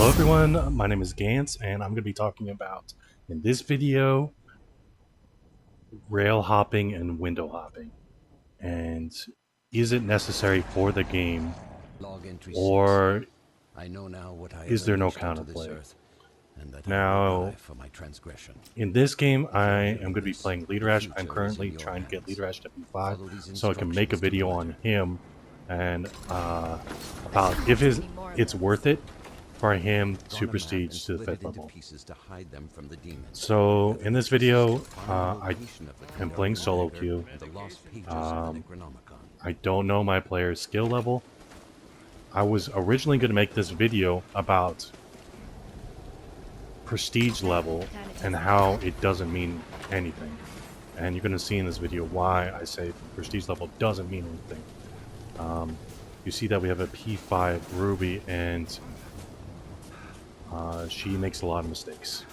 Hello everyone, my name is Gantz and I'm going to be talking about, in this video, rail hopping and window hopping. And is it necessary for the game, or is there no counterplay? Now, in this game I am going to be playing Leader Ash. I'm currently trying to get Leader Ash to P5 so I can make a video on him and about if it's worth it for him to prestige to the 5th level. So in this video, I am playing solo queue. I don't know my player's skill level. I was originally going to make this video about prestige level and how it doesn't mean anything. And you're going to see in this video why I say prestige level doesn't mean anything. You see that we have a P5 Ruby, and she makes a lot of mistakes.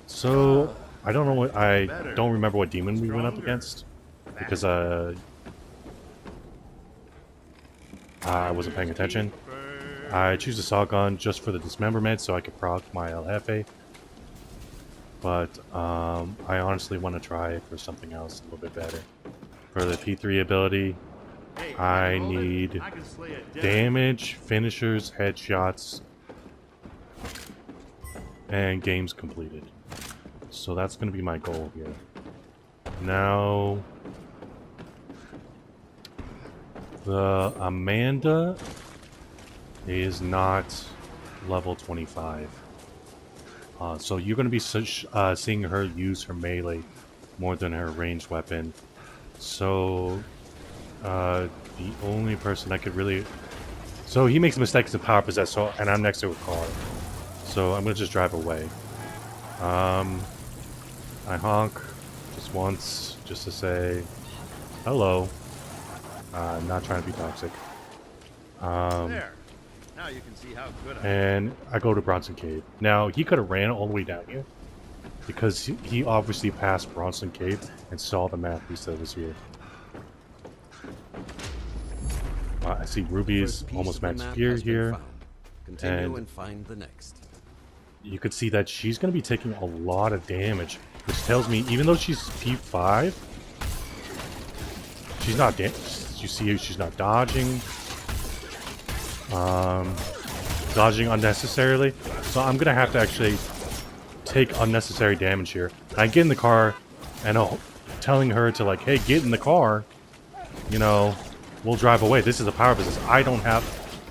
So I don't know I don't remember what demon we went up against because I wasn't paying attention. I choose the Sawgun just for the dismemberment so I could proc my El Jefe. But I honestly want to try for something else a little bit better. For the P3 ability, I need damage, finishers, headshots, and games completed. So that's going to be my goal here. Now, the Amanda is not level 25. So you're going to be seeing her use her melee more than her ranged weapon. So the only person I could really... So he makes mistakes in power possess, and I'm next to a car. So I'm going to just drive away. I honk just once, just to say hello. I'm not trying to be toxic. There. Now you can see how good and I go to Bronson Cave. Now, he could have ran all the way down here, because he obviously passed Bronson Cave and saw the map. He said it was here. I see Ruby is almost max gear here. And find the next. You could see that she's going to be taking a lot of damage, which tells me even though she's P5, she's not you see she's not dodging. Dodging unnecessarily. So I'm going to have to actually take unnecessary damage here. I get in the car and telling her to, like, hey, get in the car. You know, we'll drive away. This is a power business. I don't have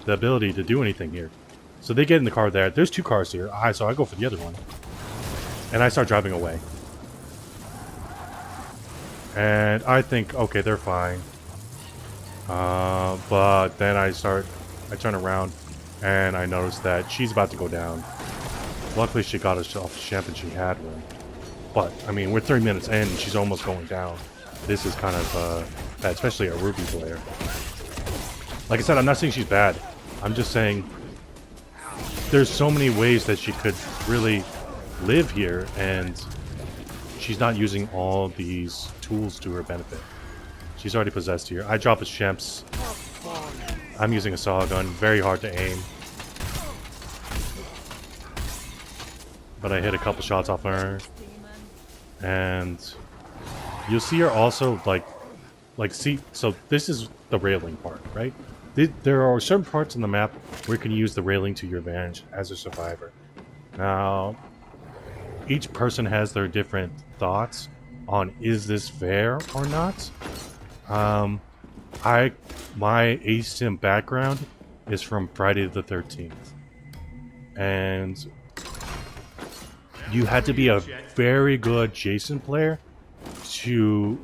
the ability to do anything here. So they get in the car there. There's two cars here. So I go for the other one. And I start driving away. And I think, okay, they're fine. But then I turn around and I notice that she's about to go down. Luckily she got us off the champ and she had one. But, I mean, we're 3 minutes in and she's almost going down. This is kind of bad, especially a Ruby player. Like I said, I'm not saying she's bad. I'm just saying there's so many ways that she could really live here, and she's not using all these tools to her benefit. She's already possessed here. I drop his champs. I'm using a saw gun. Very hard to aim. But I hit a couple shots off her. And you'll see her also, see, so this is the railing part, right? There are certain parts in the map where you can use the railing to your advantage as a survivor. Now, each person has their different thoughts on is this fair or not. My ASIM background is from Friday the 13th. And you had to be a very good Jason player to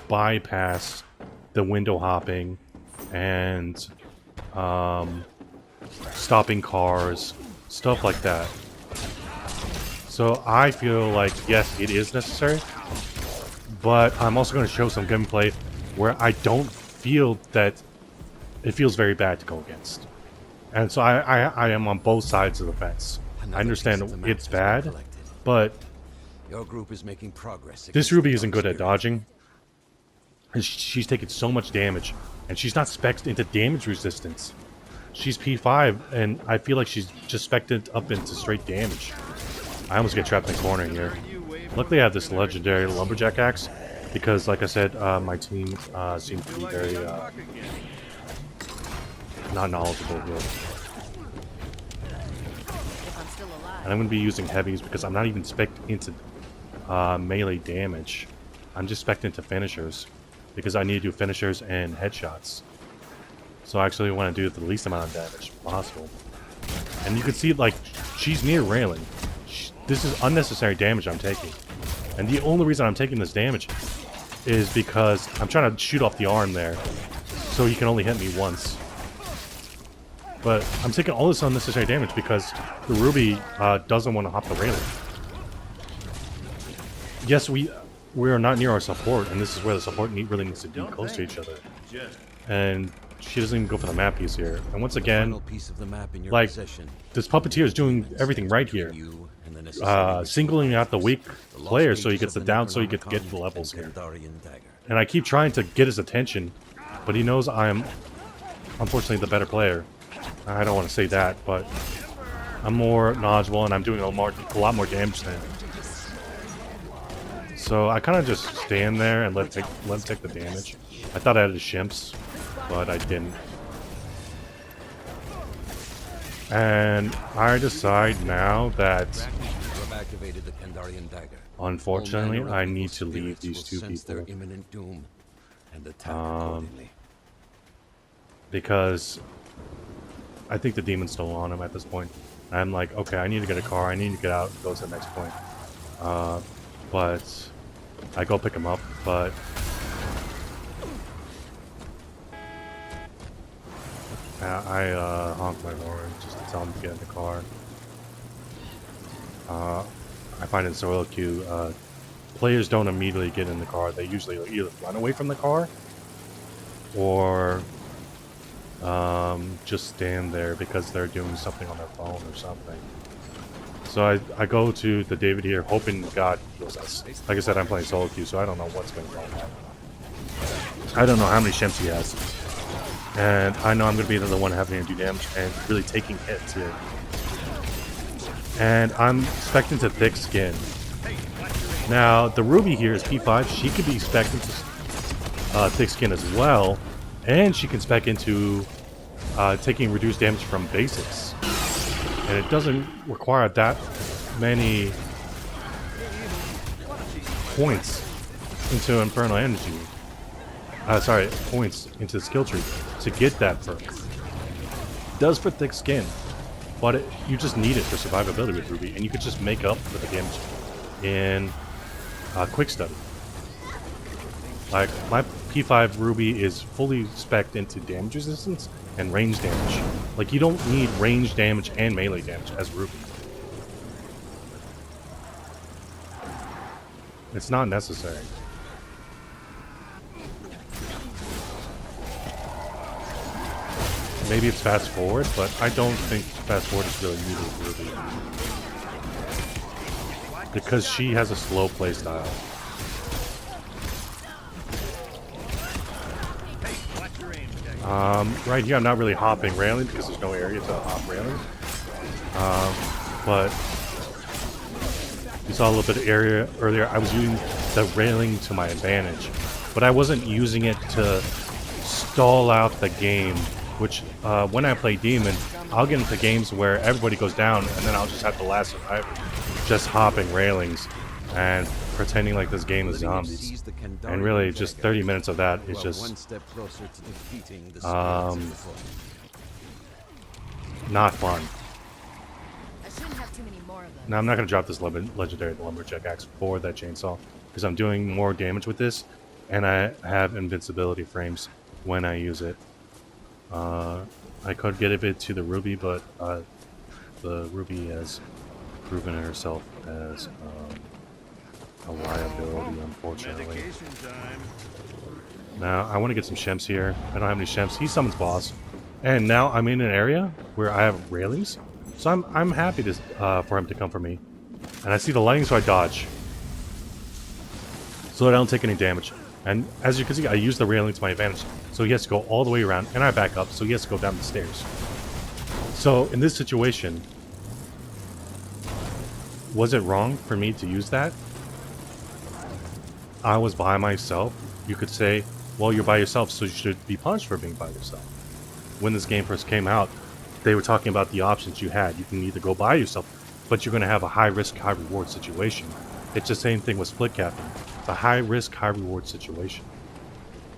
bypass the window hopping and stopping cars, stuff like that. So I feel like, yes, it is necessary, but I'm also going to show some gameplay where I don't feel that it feels very bad to go against. And so I am on both sides of the fence. I understand it's bad, but your group is making progress. This Ruby isn't good at dodging. And she's taking so much damage. And she's not spec'd into damage resistance. she's P5, and I feel like she's just spec'd up into straight damage. I almost get trapped in the corner here. Luckily, I have this legendary lumberjack axe because, like I said, my team seems to be very not knowledgeable here. And I'm going to be using heavies because I'm not even spec'd into melee damage. I'm just spec'd into finishers because I need to do finishers and headshots. So I actually want to do the least amount of damage possible. And you can see, like, she's near railing. This is unnecessary damage I'm taking. And the only reason I'm taking this damage is because I'm trying to shoot off the arm there. So he can only hit me once. But I'm taking all this unnecessary damage because the Ruby doesn't want to hop the railing. Yes, we are not near our support, and this is where the support really needs to be close to each other. And she doesn't even go for the map piece here. And once again, like, this puppeteer is doing everything right here. Singling out the weak player so he gets the down, so he gets to get the levels here. And I keep trying to get his attention, but he knows I'm unfortunately the better player. I don't want to say that, but I'm more knowledgeable and I'm doing a lot more damage than him. So I kind of just stand there and let him take the damage. I thought I had his shimps, but I didn't. And I decide now that, unfortunately, I need to leave these two people. Because I think the demon's still on him at this point. I'm like, okay, I need to get a car. I need to get out and go to the next point. But I go pick him up, but I honk my horn just to tell him to get in the car. I find in solo queue, players don't immediately get in the car. They usually either run away from the car or just stand there because they're doing something on their phone or something. So I go to the David here, hoping God heals us. Like I said, I'm playing solo queue, so I don't know what's going to go on. I don't know how many shimps he has. And I know I'm going to be the one having to do damage and really taking hits here. And I'm expecting to thick skin. Now, the Ruby here is P5. She could be expecting to thick skin as well. And she can spec into taking reduced damage from basics. And it doesn't require that many points into Infernal Energy. Points into the skill tree to get that perk. It does for thick skin, but you just need it for survivability with Ruby, and you could just make up for the damage in Quick Study. Like, my P5 Ruby is fully spec'd into damage resistance and range damage. Like, you don't need range damage and melee damage as Ruby. It's not necessary. Maybe it's fast forward, but I don't think fast forward is really needed with Ruby. Because she has a slow play style. Right here I'm not really hopping railing because there's no area to hop railing. But you saw a little bit of area earlier. I was using the railing to my advantage, but I wasn't using it to stall out the game. Which, when I play Demon, I'll get into games where everybody goes down, and then I'll just have the last survivor, just hopping railings and pretending like this game is zombies. And really, just 30 minutes of that is just not fun. Now, I'm not going to drop this legendary lumberjack axe for that chainsaw, because I'm doing more damage with this, and I have invincibility frames when I use it. I could get a bit to the Ruby, but the Ruby has proven herself as a liability, unfortunately. Now, I want to get some shemps here. I don't have any shemps. He summons boss. And now I'm in an area where I have railings. So I'm happy to, for him to come for me. And I see the lighting, so I dodge. So that I don't take any damage. And as you can see, I use the railing to my advantage. So he has to go all the way around, and I back up, so he has to go down the stairs. So in this situation, was it wrong for me to use that? I was by myself. You could say, well, you're by yourself, so you should be punished for being by yourself. When this game first came out, they were talking about the options you had. You can either go by yourself, but you're going to have a high risk, high reward situation. It's the same thing with split capping. It's a high risk, high reward situation.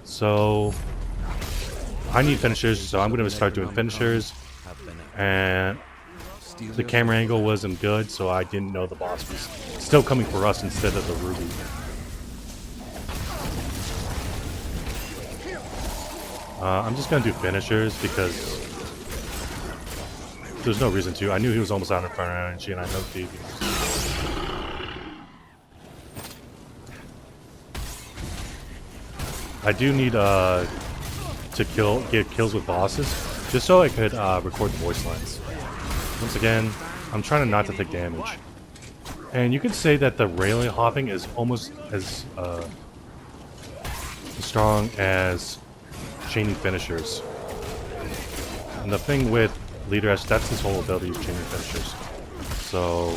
So I need finishers, so I'm going to start doing finishers. And the camera angle wasn't good, so I didn't know the boss was still coming for us instead of the Ruby. I'm just going to do finishers because there's no reason to. I knew he was almost out of front energy, and I know Davey. I do need to get kills with bosses, just so I could record the voice lines. Once again, I'm trying not to take damage. And you could say that the railing hopping is almost as strong as chaining finishers. And the thing with Leader S, that's his whole ability is chaining finishers. So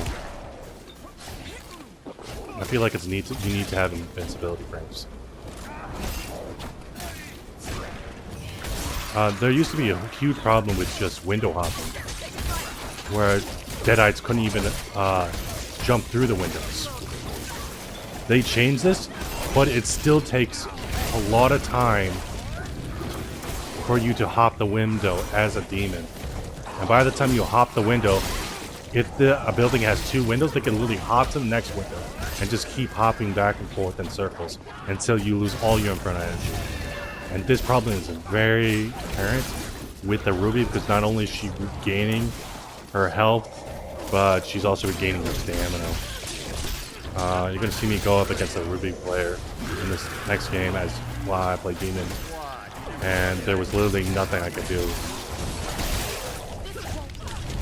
I feel like you need to have invincibility frames. There used to be a huge problem with just window hopping, where Deadites couldn't even jump through the windows. They changed this, but it still takes a lot of time for you to hop the window as a demon. And by the time you hop the window, if a building has 2 windows, they can literally hop to the next window and just keep hopping back and forth in circles until you lose all your Inferno energy. And this problem is very apparent with the Ruby, because not only is she regaining her health, but she's also regaining her stamina. You're going to see me go up against a Ruby player in this next game as while I play Demon. And there was literally nothing I could do.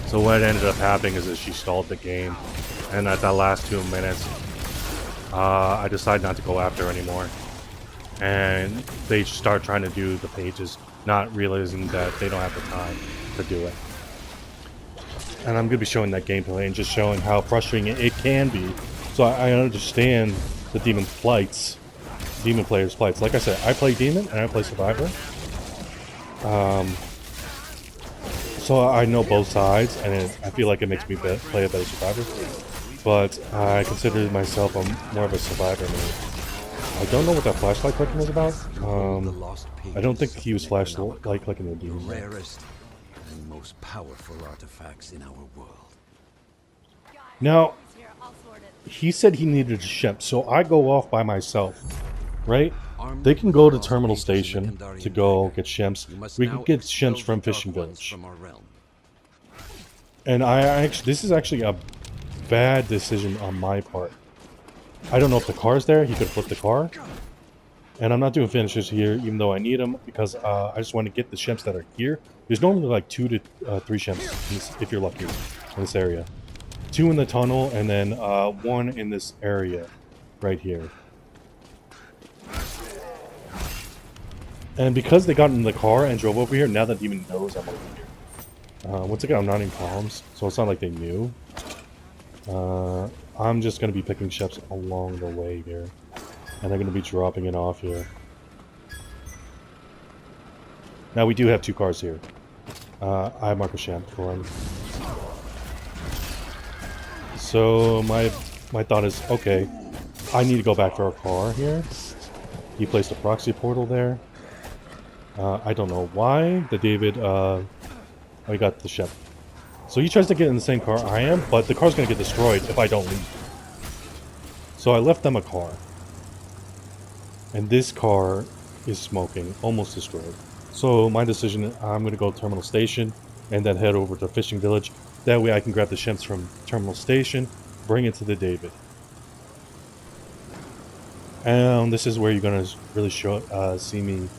So what ended up happening is that she stalled the game. And at that last 2 minutes, I decided not to go after her anymore. And they start trying to do the pages, not realizing that they don't have the time to do it. And I'm going to be showing that gameplay and just showing how frustrating it can be. So I understand the Demon players' plights. Like I said, I play Demon and I play Survivor. So I know both sides, and I feel like it makes me play a better Survivor. But I consider myself more of a Survivor man. I don't know what that flashlight clicking was about. I don't think he was flashlight clicking the Demon. Rarest and most powerful artifacts in our world. Now, he said he needed a ship, so I go off by myself, right? They can go to Terminal Station to go get shimps. We can get shimps from Fishing Village. And this is actually a bad decision on my part. I don't know if the car's there. He could flip the car. And I'm not doing finishers here, even though I need them, because I just want to get the shimps that are here. There's normally like 2 to 3 shimps, if you're lucky, in this area. 2 in the tunnel, and then 1 in this area right here. And because they got in the car and drove over here, now the Demon knows I'm over here. Once again, I'm not in columns, so it's not like they knew. I'm just going to be picking ships along the way here. And I'm going to be dropping it off here. Now, we do have 2 cars here. I mark a ship for him. So, my thought is, okay, I need to go back for a car here. He placed a proxy portal there. I don't know why the David, I got the ship. So he tries to get in the same car I am, but the car's going to get destroyed if I don't leave. So I left them a car. And this car is smoking, almost destroyed. So my decision, I'm going to go to Terminal Station and then head over to Fishing Village. That way I can grab the shimps from Terminal Station, bring it to the David. And this is where you're going to really see me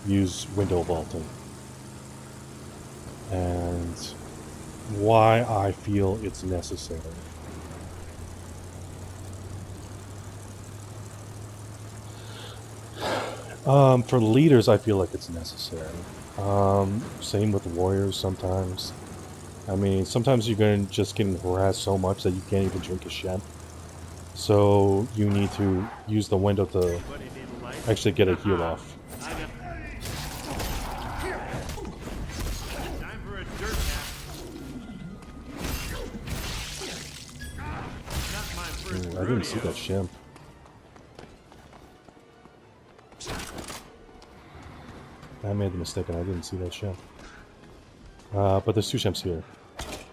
use window vaulting. And why I feel it's necessary. For leaders, I feel like it's necessary. Same with warriors sometimes. I mean, sometimes you're going to just get harassed so much that you can't even drink a shemp. So you need to use the window to Anybody need a light? actually get a heal off. I got... Time for a dirt nap. Not my first Ooh, I didn't see rodeo. that shemp. I made the mistake and I didn't see that shemp. But there's 2 shemps here.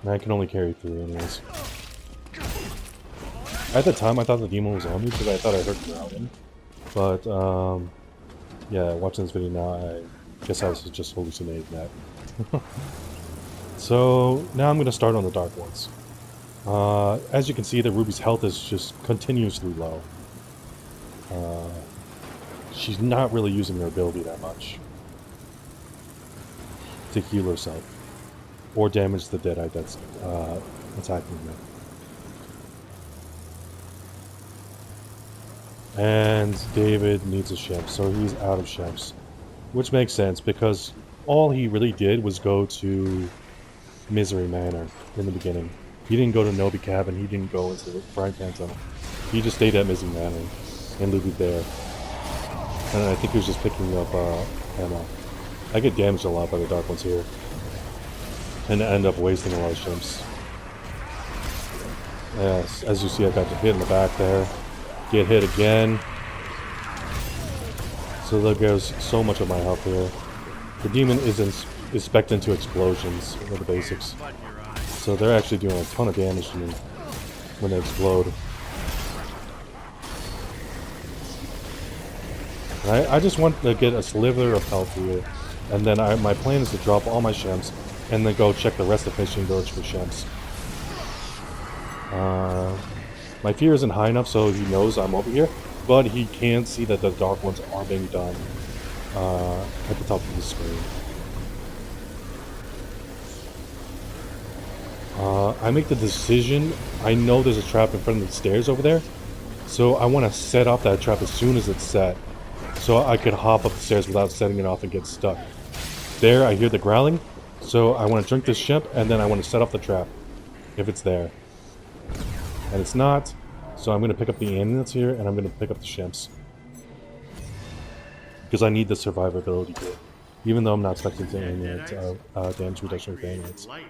And I can only carry 3 anyways. At the time, I thought the demon was on me because I thought I heard growling. But, yeah, watching this video now, I guess I was just hallucinating that. So, now I'm going to start on the dark ones. As you can see, the Ruby's health is just continuously low. She's not really using her ability that much to heal herself or damage the Deadeye that's attacking her. And David needs a shemp, so he's out of shemps, which makes sense because all he really did was go to Misery Manor in the beginning. He didn't go to Nobi Cabin, he didn't go into the Frying Pan Tunnel. He just stayed at Misery Manor and looted there. And I think he was just picking up ammo. I get damaged a lot by the dark ones here. And I end up wasting a lot of shemps. Yes, as you see, I got hit in the back there. Get hit again. So there goes so much of my health here. The demon is expectant to explosions, one of the basics. Blood in your eyes. So they're actually doing a ton of damage to me when they explode. I just want to get a sliver of health here, and then my plan is to drop all my shemps, and then go check the rest of Fishing Village for shemps. My fear isn't high enough, so he knows I'm over here, but he can see that the dark ones are being done at the top of the screen. I make the decision. I know there's a trap in front of the stairs over there, so I want to set off that trap as soon as it's set, so I could hop up the stairs without setting it off and get stuck. There, I hear the growling, so I want to drink this shemp, and then I want to set off the trap, if it's there. And it's not, so I'm going to pick up the amulets here, and I'm going to pick up the shemps. Because I need the survivability kit, even though I'm not expecting to amulet damage reduction with amulets. Light.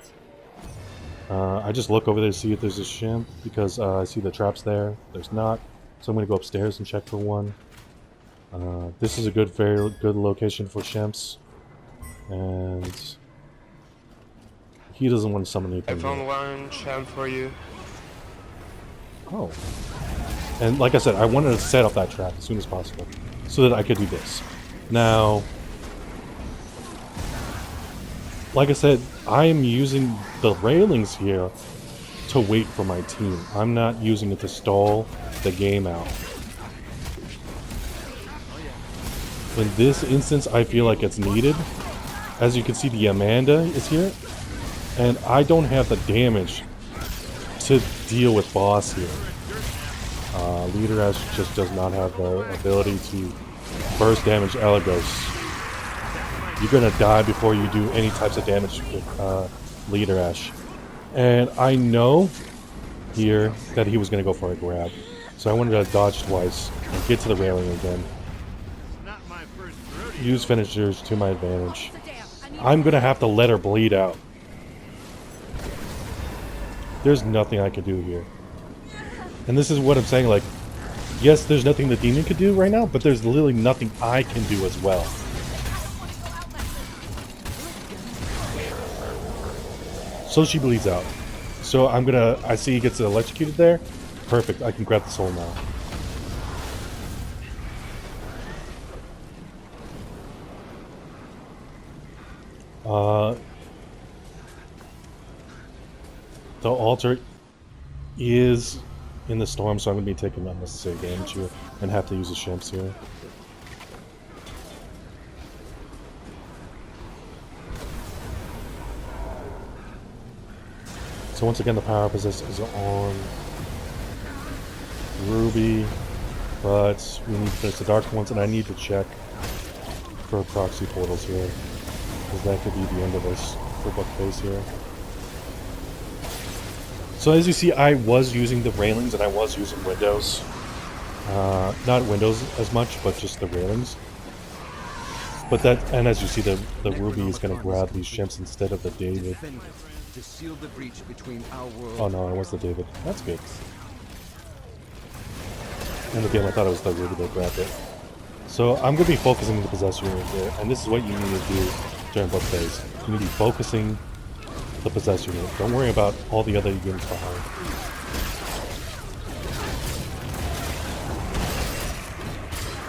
I just look over there to see if there's a shemp, because I see the traps there. There's not, so I'm going to go upstairs and check for one. This is a very good location for shemps, and he doesn't want to summon anything. I found one champ for you. Oh. And like I said, I wanted to set up that trap as soon as possible, so that I could do this. Now, like I said, I am using the railings here to wait for my team. I'm not using it to stall the game out. In this instance, I feel like it's needed. As you can see, the Amanda is here, and I don't have the damage to deal with boss here. Leader Ash just does not have the ability to burst damage Elagos. You're gonna die before you do any types of damage with Leader Ash. And I know here that he was gonna go for a grab, so I wanted to dodge twice and get to the railing again. Not my first rodeo. Use finishers to my advantage. I'm gonna have to let her bleed out. There's nothing I can do here. And this is what I'm saying, like, yes, there's nothing the demon could do right now, but there's literally nothing I can do as well. So she bleeds out. So I see he gets electrocuted there. Perfect, I can grab the soul now. The altar is in the storm, so I'm going to be taking unnecessary damage here and have to use the shemps here. So once again, the power possess is on Ruby, but we need to finish the dark ones, and I need to check for proxy portals here, because that could be the end of us for Buckface here. So as you see, I was using the railings and I was using windows. Not windows as much, but just the railings. But that, and as you see, the Ruby is going to grab these ships instead of the David. To seal the breach between our world. Oh no, it was the David. That's good. In the game, I thought it was the Ruby that grabbed it. So I'm going to be focusing the possessor unit here, and this is what you need to do during both phase. You need to be focusing the possessor unit. Don't worry about all the other units behind.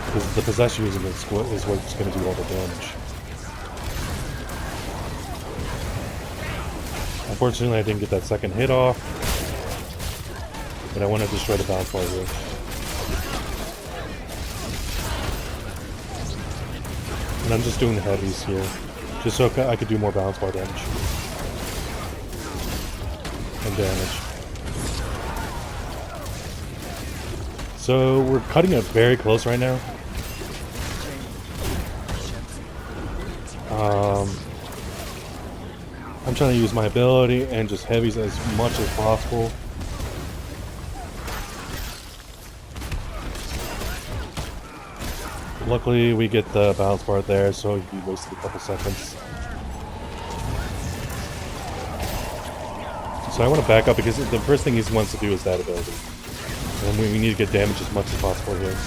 Because the possessor unit is what's going to do all the damage. Unfortunately, I didn't get that second hit off, but I want to destroy the balance bar here. And I'm just doing the heavies here, just so I could do more balance bar damage. And damage. So we're cutting it very close right now. I'm trying to use my ability and just heavies as much as possible. Luckily, we get the balance bar there, so he wasted a couple seconds. So I want to back up because the first thing he wants to do is that ability. And we need to get damage as much as possible here.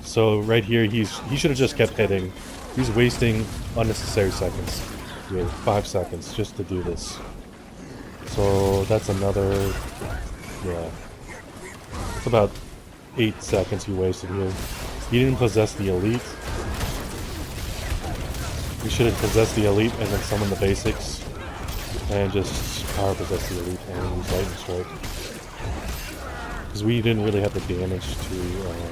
So right here, he should have just kept hitting. He's wasting unnecessary seconds. Yeah, 5 seconds just to do this. So that's another, yeah. It's about 8 seconds he wasted here. He didn't possess the elite. He should have possessed the elite and then summon the basics. And just power possess the elite and use lightning strike. Because we didn't really have the damage to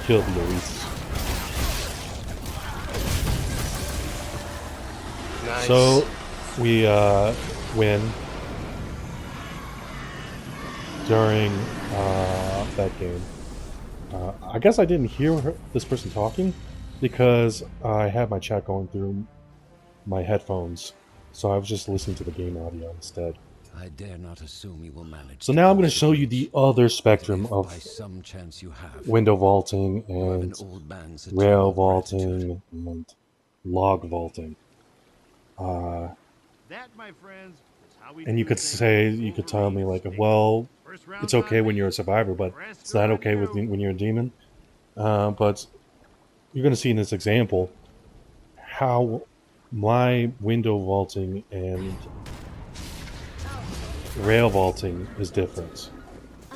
kill the elites. Nice. So we win during that game. I guess I didn't hear this person talking because I had my chat going through my headphones, so I was just listening to the game audio instead. I dare not assume you will manage. So now I'm going to show you the other spectrum of by some chance you have window vaulting and old man's rail eternal vaulting and log vaulting. That, my friends, is how we And you could say, you could tell me like, well, it's okay when you're a survivor, but it's not okay when you're a demon. But you're going to see in this example how my window vaulting and rail vaulting is different.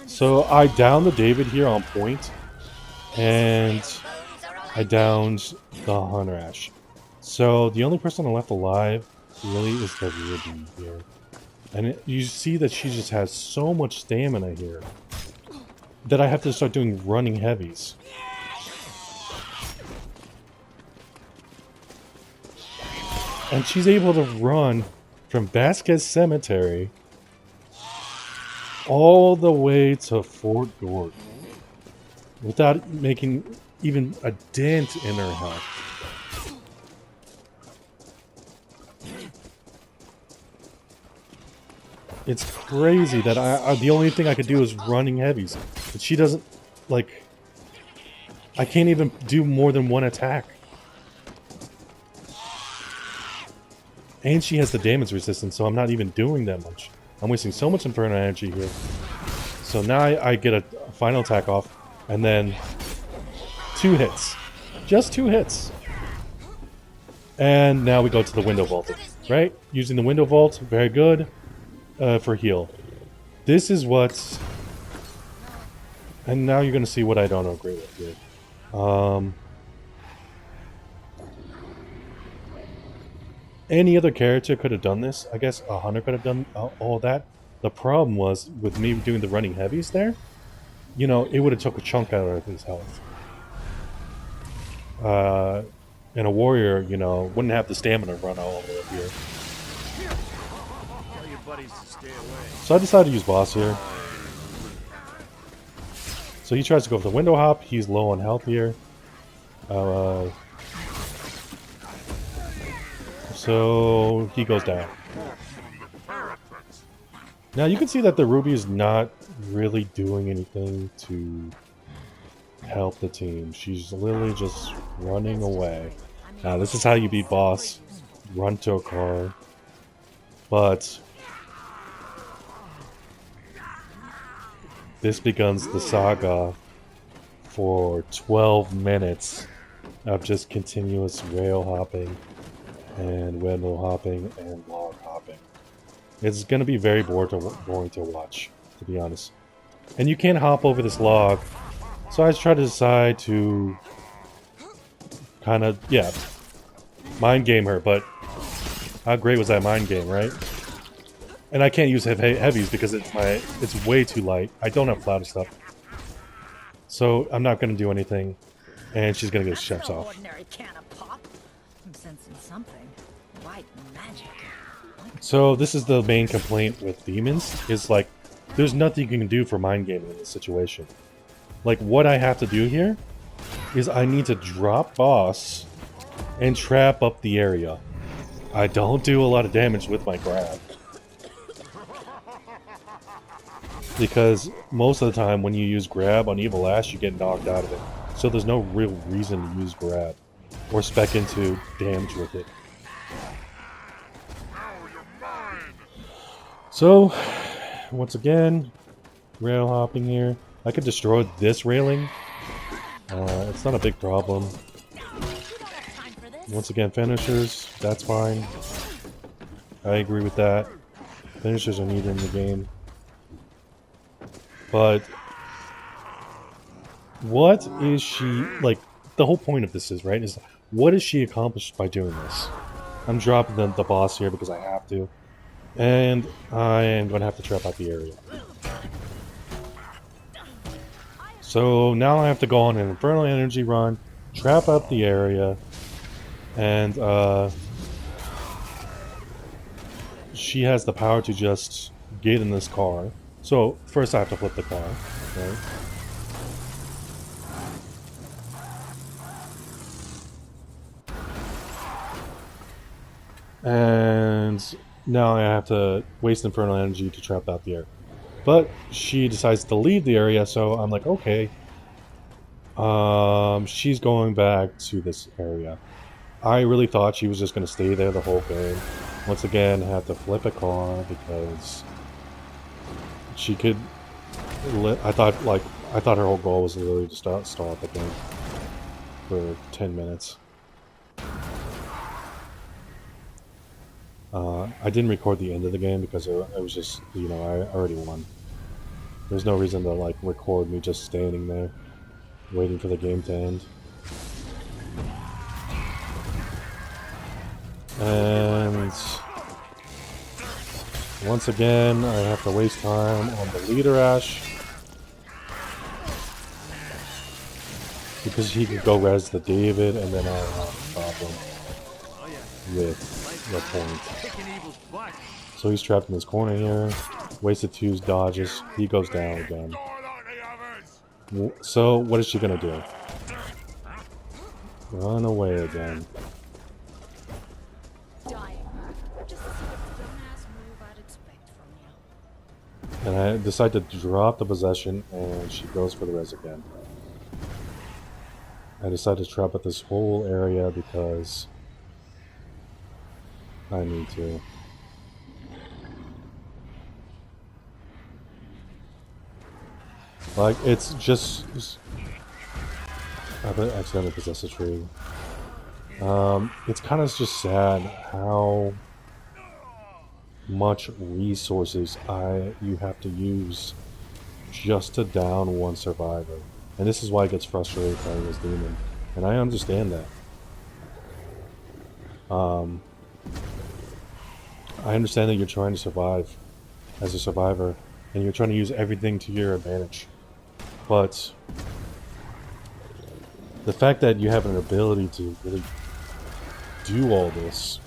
So I downed the David here on point, and I downed the Hunter Ash. So the only person left alive really is the Ruby here. And you see that she just has so much stamina here that I have to start doing running heavies. And she's able to run from Vasquez Cemetery all the way to Fort Gordon without making even a dent in her health. It's crazy that the only thing I could do is running heavies. But she doesn't, like, I can't even do more than one attack. And she has the damage resistance, so I'm not even doing that much. I'm wasting so much Inferno energy here. So now I get a final attack off, and then 2 hits. Just 2 hits. And now we go to the window vaulting, right? Using the window vault, very good for heal. This is what's... And now you're going to see what I don't agree with here. Any other character could have done this. I guess a Hunter could have done all that. The problem was, with me doing the running heavies there, you know, it would have took a chunk out of his health. And a warrior, you know, wouldn't have the stamina to run all the way up here. Tell your buddies to stay away. So I decided to use boss here. So he tries to go for the window hop. He's low on health here. So he goes down. Now you can see that the Ruby is not really doing anything to help the team. She's literally just running away. Now this is how you beat boss. Run to a car. But this begins the saga for 12 minutes of just continuous rail hopping and window hopping and log hopping. It's going to be very boring to watch, to be honest. And you can't hop over this log, so I try to decide to kind of, yeah, mind game her, but how great was that mind game, right? And I can't use heavies because it's way too light. I don't have flatter stuff. So I'm not going to do anything. And she's going to get chefs off. Ordinary can of pop. I'm sensing something. White magic. So this is the main complaint with demons. Is like, there's nothing you can do for mind gaming in this situation. Like, what I have to do here is I need to drop boss and trap up the area. I don't do a lot of damage with my grab. Because most of the time when you use grab on Evil Ash, you get knocked out of it. So there's no real reason to use grab or spec into damage with it. So, once again, rail hopping here. I could destroy this railing. It's not a big problem. Once again, finishers, that's fine. I agree with that. Finishers are needed in the game. But what is she, like, the whole point of this is, right, is what is she accomplished by doing this? I'm dropping the boss here because I have to. And I am going to have to trap out the area. So now I have to go on an Infernal Energy run, trap out the area, and she has the power to just get in this car. So first I have to flip the car, right? And now I have to waste Infernal Energy to trap out the area. But she decides to leave the area, so I'm like, okay. She's going back to this area. I really thought she was just going to stay there the whole game. Once again, I have to flip a car because she could. I thought her whole goal was literally to start the game for 10 minutes. I didn't record the end of the game because it was just, you know, I already won. There's no reason to like record me just standing there waiting for the game to end. And once again, I have to waste time on the leader Ash because he could go res the David, and then I'll have a problem with the point. So he's trapped in this corner here. Wasted 2's dodges. He goes down again. So what is she gonna do? Run away again. And I decide to drop the possession, and she goes for the res again. I decide to trap at this whole area because I need to. Like, it's just I accidentally possessed a tree. It's kind of just sad how much resources you have to use just to down one survivor. And this is why it gets frustrating playing this demon. And I understand that. I understand that you're trying to survive as a survivor, and you're trying to use everything to your advantage. But the fact that you have an ability to really do all this,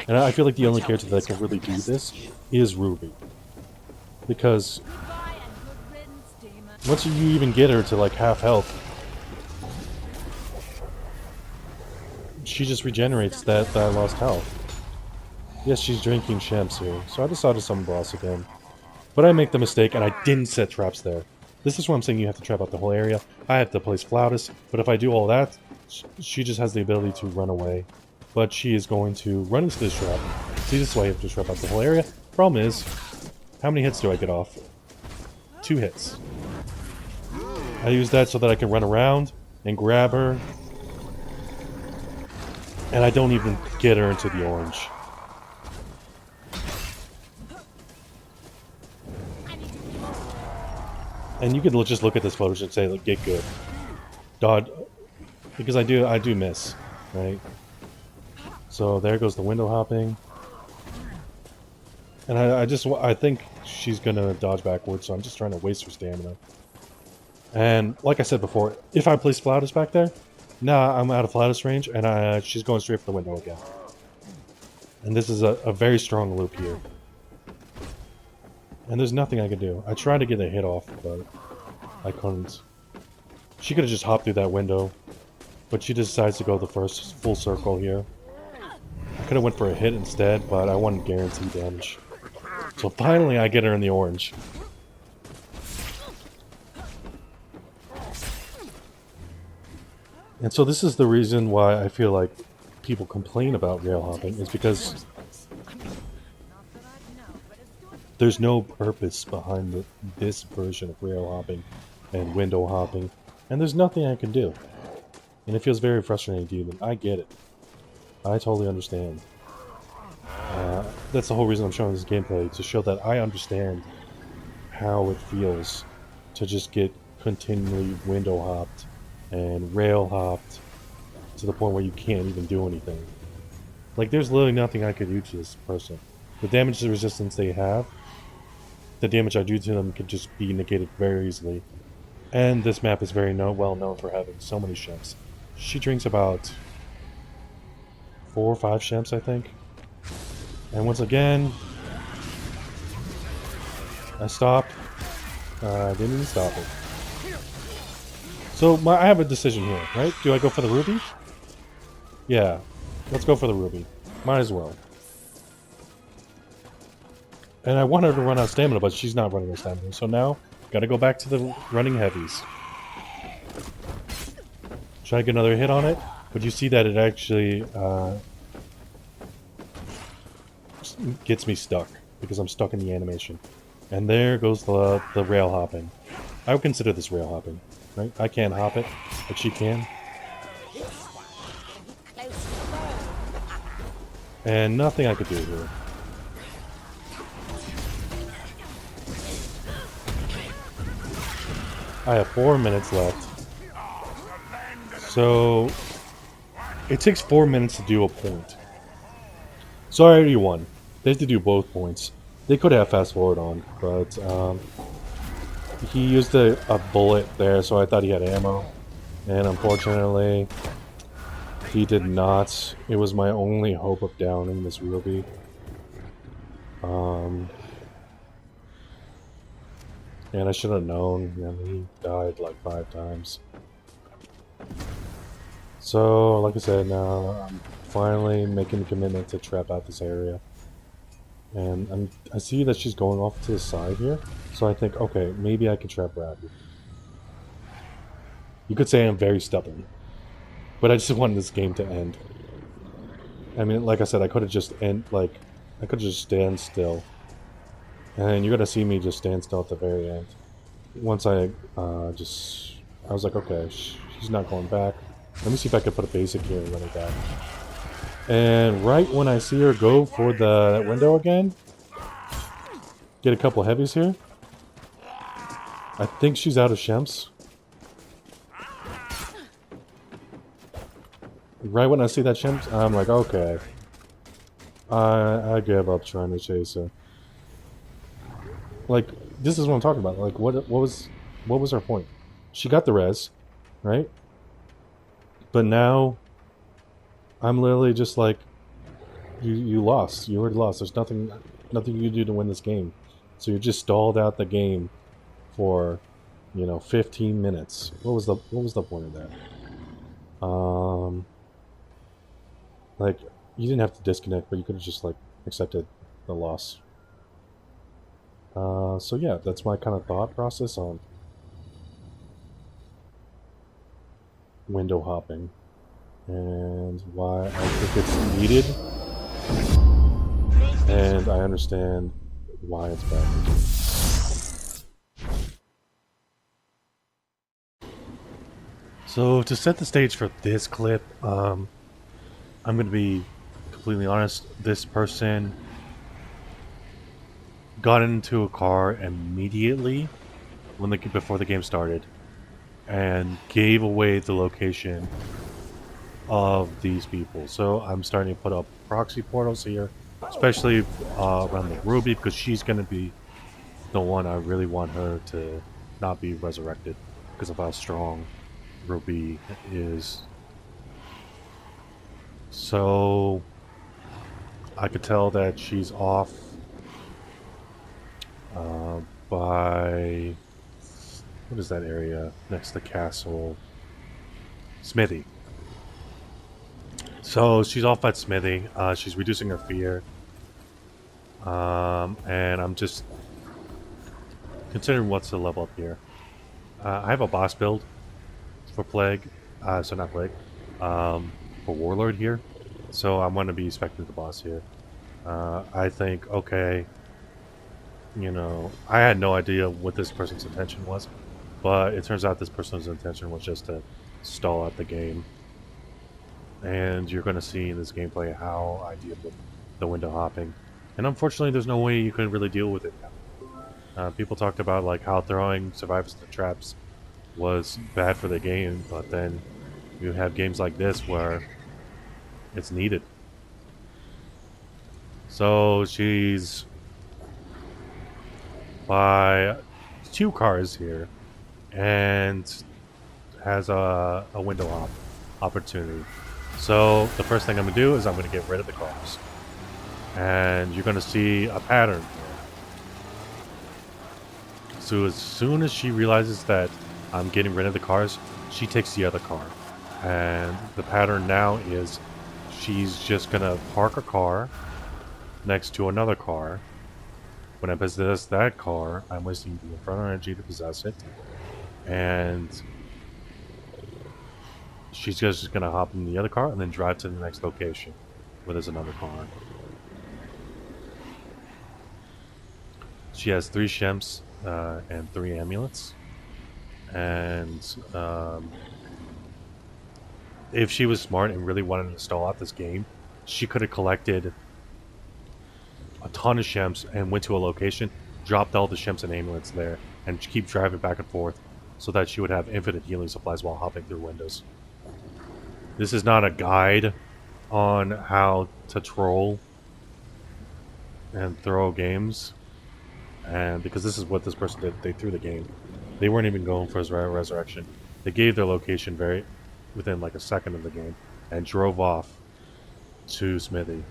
and I feel like the only character that can really do this is Ruby. Because once you even get her to like half health, she just regenerates that lost health. Yes, she's drinking Shemps here, so I decided to summon boss again. But I make the mistake, and I didn't set traps there. This is why I'm saying you have to trap out the whole area. I have to place Flautus, but if I do all that, she just has the ability to run away. But she is going to run into this trap. See, this is why you have to trap out the whole area. Problem is, how many hits do I get off? 2 hits. I use that so that I can run around and grab her. And I don't even get her into the orange. And you could just look at this photo and say, like, get good. Dodge. Because I do miss, right? So there goes the window hopping. And I think she's gonna dodge backwards, so I'm just trying to waste her stamina. And like I said before, if I place Flautus back there, nah, I'm out of Flautus range, and she's going straight for the window again. And this is a very strong loop here. And there's nothing I can do. I tried to get a hit off, but I couldn't. She could have just hopped through that window, but she decides to go the first full circle here. I could have went for a hit instead, but I wanted guaranteed damage. So finally I get her in the orange. And so this is the reason why I feel like people complain about rail hopping, is because there's no purpose behind this version of rail hopping and window hopping, and there's nothing I can do. And it feels very frustrating to you, and I get it. I totally understand. That's the whole reason I'm showing this gameplay, to show that I understand how it feels to just get continually window hopped and rail hopped to the point where you can't even do anything. Like, there's literally nothing I could do to this person. The damage resistance they have, the damage I do to them could just be negated very easily. And this map is very well known for having so many Shemps. She drinks about 4 or 5 Shemps, I think. And once again, I stop. I didn't even stop it. So I have a decision here, right? Do I go for the ruby? Yeah, let's go for the ruby. Might as well. And I want her to run out of stamina, but she's not running out of stamina. So now, gotta go back to the running heavies. Try to get another hit on it, but you see that it actually gets me stuck, because I'm stuck in the animation. And there goes the rail hopping. I would consider this rail hopping, right? I can't hop it, but she can. And nothing I could do here. I have 4 minutes left. So it takes 4 minutes to do a point. So I already won. They have to do both points. They could have fast forward on, but he used a bullet there, so I thought he had ammo. And unfortunately, he did not. It was my only hope of downing this ruby. And I should have known, and he died like 5 times. So, like I said, now I'm finally making a commitment to trap out this area. And I see that she's going off to the side here, so I think, okay, maybe I can trap Rabbit. You could say I'm very stubborn, but I just wanted this game to end. I mean, like I said, I could have just stand still. And you're gonna see me just stand still at the very end. Once I was like, okay, she's not going back. Let me see if I can put a basic here and run it back. And right when I see her go for the window again, get a couple heavies here. I think she's out of Shemps. Right when I see that Shemps, I'm like, okay. I give up trying to chase her. Like, this is what I'm talking about. Like, what was her point? She got the res, right? But now, I'm literally just like, you lost. You already lost. There's nothing you can do to win this game. So you just stalled out the game for, 15 minutes. What was the point of that? Like, you didn't have to disconnect, but you could have just, like, accepted the loss. So yeah, that's my kind of thought process on window hopping and why I think it's needed, and I understand why it's bad. So to set the stage for this clip, I'm going to be completely honest. This person got into a car immediately before the game started, and gave away the location of these people. So I'm starting to put up proxy portals here, especially around the Ruby, because she's going to be the one I really want her to not be resurrected because of how strong Ruby is. So I could tell that she's off by, what is that area next to the castle? Smithy. So she's off at Smithy. She's reducing her fear. And I'm just considering what's the level up here. I have a boss build for Plague. So not Plague. For Warlord here. So I'm going to be expecting the boss here. I think, okay, you know, I had no idea what this person's intention was, but it turns out this person's intention was just to stall out the game. And you're going to see in this gameplay how I deal with the window hopping. And unfortunately, there's no way you can really deal with it now. People talked about like how throwing survivors into traps was bad for the game, but then you have games like this where it's needed. So she's by 2 cars here and has a window hop opportunity. So the first thing I'm going to do is I'm going to get rid of the cars. And you're going to see a pattern here. So as soon as she realizes that I'm getting rid of the cars, she takes the other car. And the pattern now is she's just going to park a car next to another car. When I possess that car, I'm wasting the infernal energy to possess it. And she's just going to hop in the other car and then drive to the next location where there's another car. She has 3 shemps and 3 amulets. And if she was smart and really wanted to stall out this game, she could have collected a ton of shemps and went to a location, dropped all the shemps and amulets there, and keep driving back and forth so that she would have infinite healing supplies while hopping through windows. This is not a guide on how to troll and throw games, and because this is what this person did, they threw the game. They weren't even going for his resurrection. They gave their location within like a second of the game and drove off to Smithy.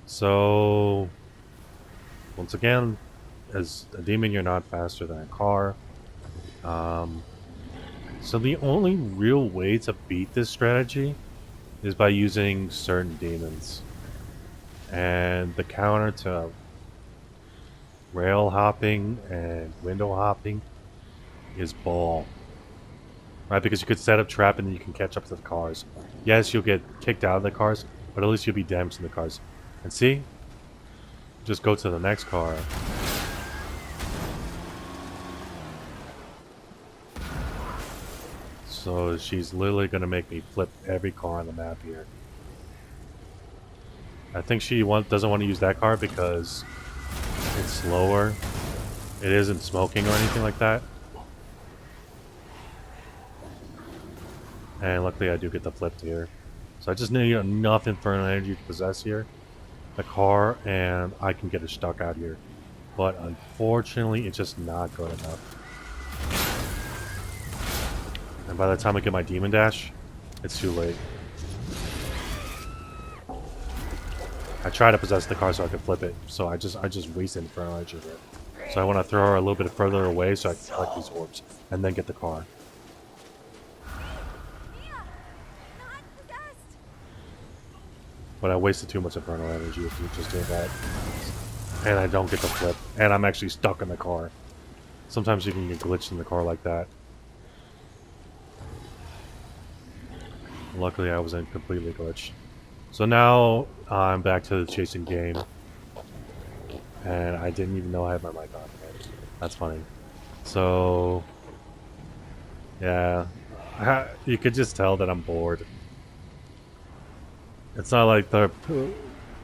So, once again, as a demon, you're not faster than a car. So the only real way to beat this strategy is by using certain demons. And the counter to rail hopping and window hopping is ball. Right? Because you could set up trap and then you can catch up to the cars. Yes, you'll get kicked out of the cars, but at least you'll be damaging the cars. And see? Just go to the next car. So she's literally going to make me flip every car on the map here. I think she doesn't want to use that car because it's slower. It isn't smoking or anything like that. And luckily I do get the flipped here. So I just need enough infernal energy to possess here. The car, and I can get it stuck out here. But unfortunately, it's just not good enough. And by the time I get my demon dash, it's too late. I try to possess the car so I can flip it, so I just wasted infernal energy here. So I want to throw her a little bit further away so I can collect these orbs and then get the car. But I wasted too much infernal energy if you just doing that. And I don't get the flip. And I'm actually stuck in the car. Sometimes you can get glitched in the car like that. Luckily I wasn't completely glitched. So now I'm back to the chasing game. And I didn't even know I had my mic on. That's funny. So, yeah. You could just tell that I'm bored. It's not like they're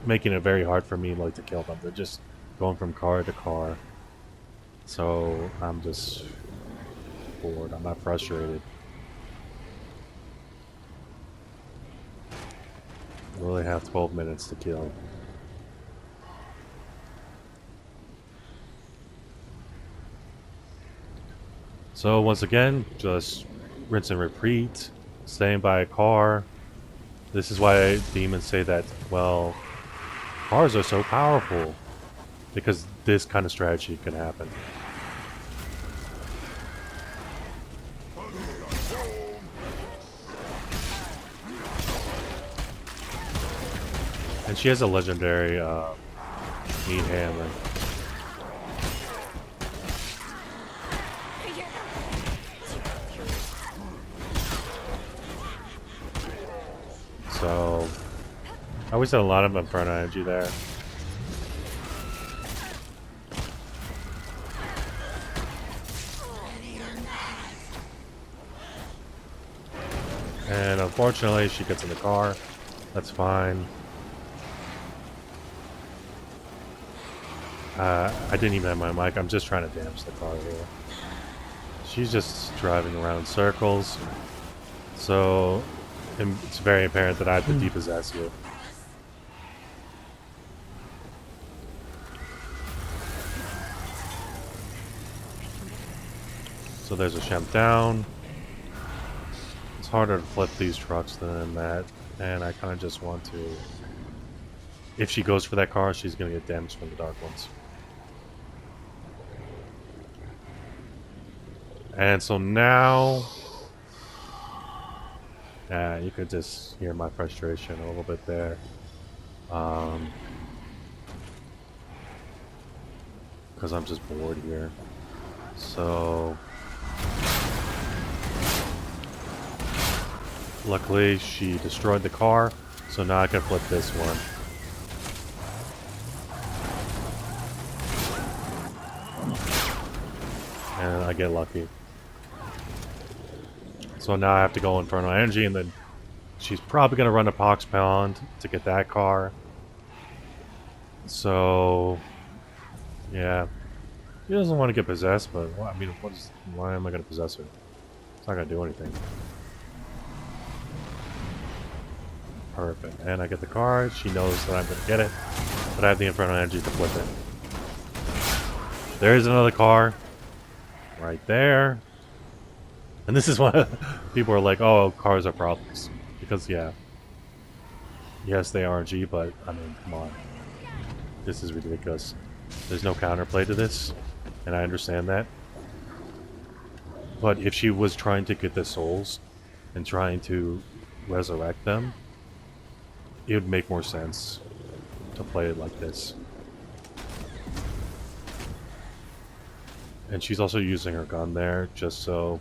making it very hard for me like to kill them. They're just going from car to car. So I'm just bored. I'm not frustrated. I really have 12 minutes to kill. So once again, just rinse and repeat. Staying by a car. This is why demons say that, well, cars are so powerful. Because this kind of strategy can happen. And she has a legendary meat hammer. So I wasted a lot of inferno energy there. And unfortunately she gets in the car. That's fine. I didn't even have my mic. I'm just trying to damage the car here. She's just driving around in circles. So it's very apparent that I have to depossess you. So there's a Shemp down. It's harder to flip these trucks than that. And I kind of just want to... If she goes for that car, she's going to get damaged from the dark ones. And so now... Yeah, you could just hear my frustration a little bit there. Because I'm just bored here. So... Luckily, she destroyed the car, so now I can flip this one. And I get lucky. So now I have to go Infernal Energy, and then she's probably going to run a Pox Pound to get that car. So, yeah. He doesn't want to get possessed, but, well, I mean, why am I going to possess her? It's not going to do anything. Perfect. And I get the car. She knows that I'm going to get it. But I have the Infernal Energy to flip it. There's another car. Right there. And this is why people are like, oh, cars are problems. Because, yeah. Yes, they are RNG, but, I mean, come on. This is ridiculous. There's no counterplay to this. And I understand that. But if she was trying to get the souls and trying to resurrect them, it would make more sense to play it like this. And she's also using her gun there just so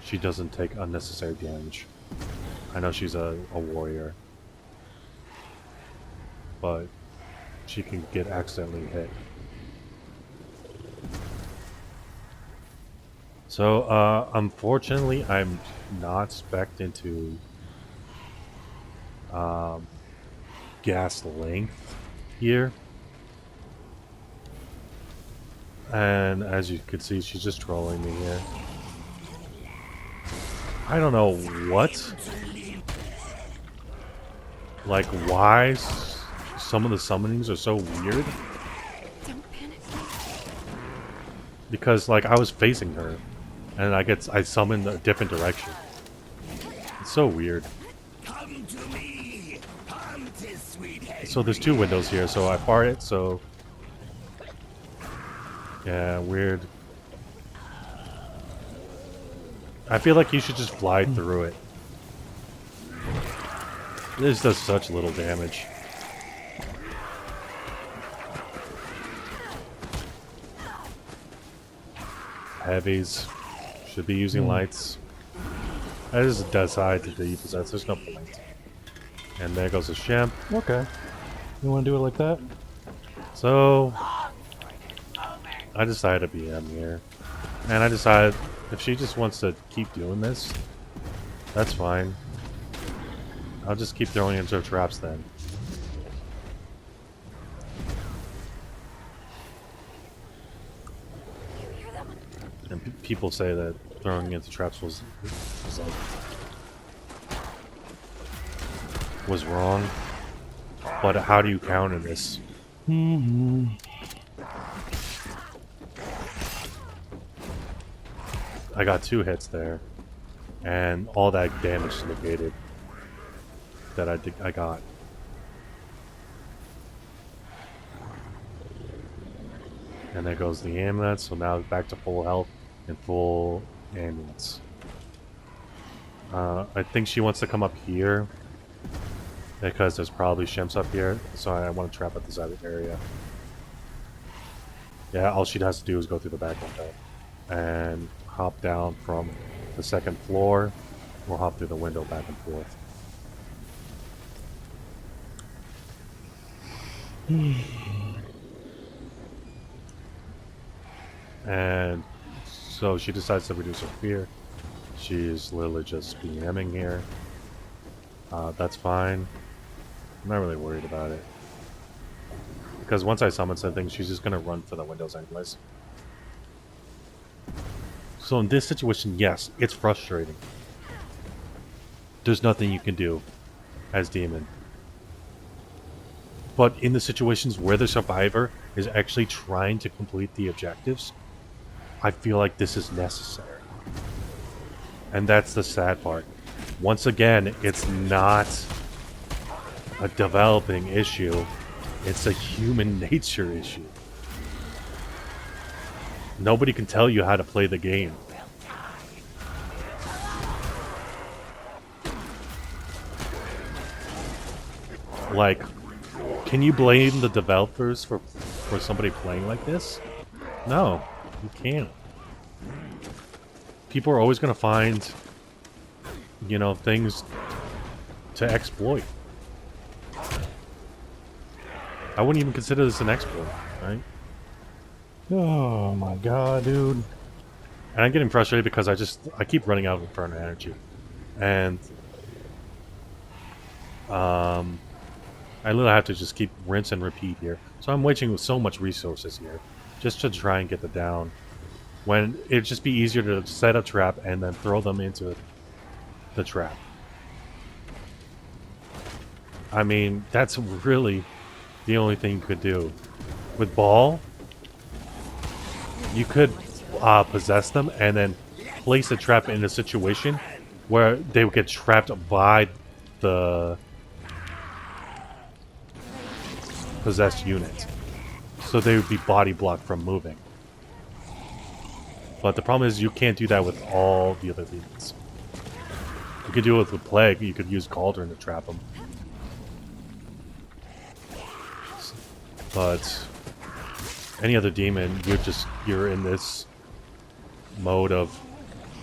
she doesn't take unnecessary damage. I know she's a warrior, but she can get accidentally hit. So, unfortunately, I'm not spec'd into gas length here. And as you can see, she's just trolling me here. I don't know what. Like, why some of the summonings are so weird. Don't panic. Because, like, I was facing her. And I summoned a different direction. It's so weird. Come to me, So there's two windows here, so I fire it, so... Yeah, weird. I feel like you should just fly through it. This does such little damage. Heavies. Should be using lights. That is a dead side to depossess. There's no point. And there goes the Shemp. Okay. You want to do it like that? So, I decided to BM here. And I decided if she just wants to keep doing this, that's fine. I'll just keep throwing into her traps then. And people say that throwing into traps was wrong. But how do you counter this? I got 2 hits there, and all that damage negated that I got. And there goes the amulet, so now back to full health and full amulets. I think she wants to come up here because there's probably Shemps up here, so I want to trap at this other area. Yeah, all she has to do is go through the back window and hop down from the 2nd floor or hop through the window back and forth. And so she decides to reduce her fear. She's literally just BMing here. That's fine. I'm not really worried about it. Because once I summon something, she's just going to run for the windows anyways. So in this situation, yes, it's frustrating. There's nothing you can do as Demon. But in the situations where the survivor is actually trying to complete the objectives, I feel like this is necessary. And that's the sad part. Once again, it's not a developing issue. It's a human nature issue. Nobody can tell you how to play the game. Like, can you blame the developers for somebody playing like this? No, you can't. People are always going to find, you know, things to exploit. I wouldn't even consider this an exploit, right? Oh my god, dude. And I'm getting frustrated because I keep running out of Inferno energy. And I literally have to just keep rinse and repeat here. So I'm wasting with so much resources here just to try and get the down. When it'd just be easier to set a trap and then throw them into the trap. I mean, that's really the only thing you could do. With Ball, you could possess them and then place a trap in a situation where they would get trapped by the possessed unit. So they would be body blocked from moving. But the problem is you can't do that with all the other demons. You could do it with Plague. You could use Cauldron to trap them. But any other demon, you're in this mode of,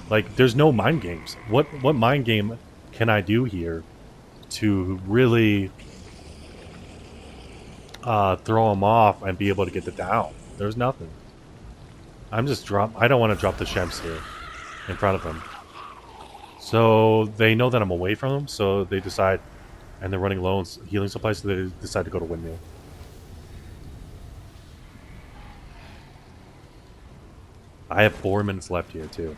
like, there's no mind games. What mind game can I do here to really throw them off and be able to get the down? There's nothing. I don't want to drop the Shemps here in front of them. So they know that I'm away from them, so they decide, and they're running low on healing supplies, so they decide to go to Windmill. I have 4 minutes left here, too.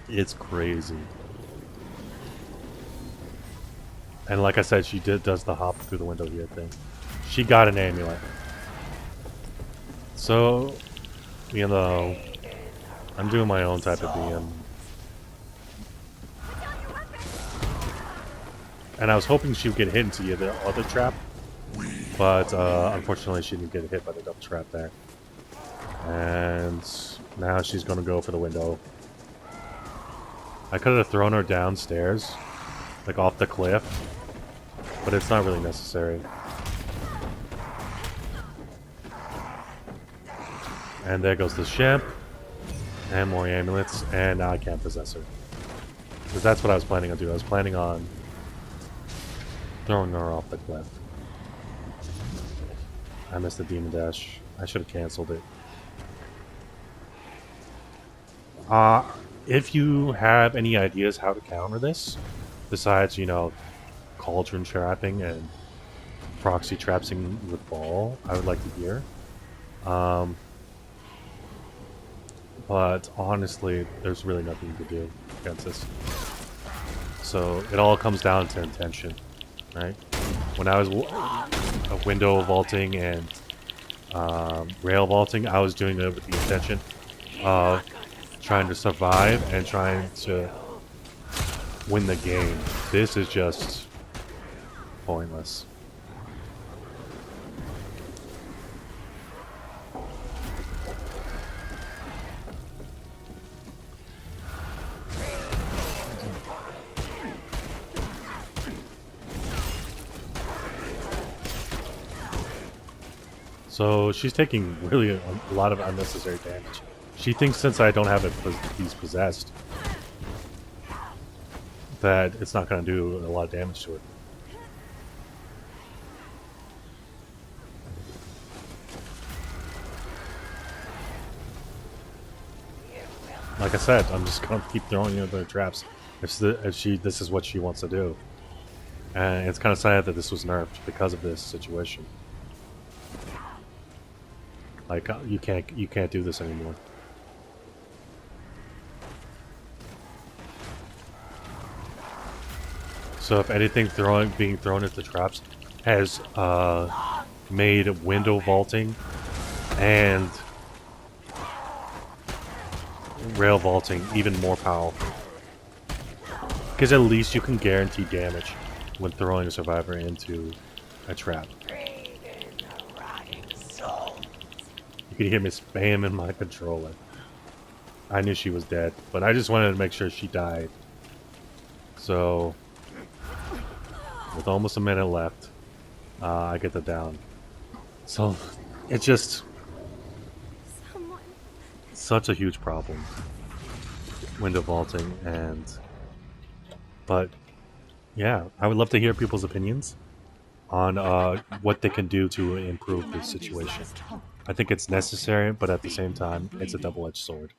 It's crazy. And like I said, she does the hop through the window here thing. She got an amulet. So, you know, I'm doing my own type of BM. And I was hoping she would get hit into the other trap. But unfortunately, she didn't get hit by the double trap there. And now she's going to go for the window. I could have thrown her downstairs, like off the cliff, but it's not really necessary. And there goes the ship, and more amulets, and now I can't possess her. Because that's what I was planning on doing. I was planning on throwing her off the cliff. I missed the demon dash. I should have canceled it. If you have any ideas how to counter this, besides, you know, cauldron trapping and proxy trapsing with ball, I would like to hear. But honestly, there's really nothing you can do against this. So it all comes down to intention, right? When I was window vaulting and rail vaulting, I was doing it with the intention of trying to survive and trying to win the game. This is just pointless. So she's taking really a lot of unnecessary damage. She thinks since I don't have it, he's possessed, that it's not going to do a lot of damage to her. Like I said, I'm just going to keep throwing her the traps if this is what she wants to do. And it's kind of sad that this was nerfed because of this situation. Like you can't do this anymore. So if anything, being thrown at the traps has made window vaulting and rail vaulting even more powerful. Because at least you can guarantee damage when throwing a survivor into a trap. You can hear me spamming my controller. I knew she was dead, but I just wanted to make sure she died. So, with almost a minute left, I get the down. So, it's just such a huge problem. Window vaulting but yeah, I would love to hear people's opinions on what they can do to improve this situation. I think it's necessary, but at the same time, it's a double-edged sword.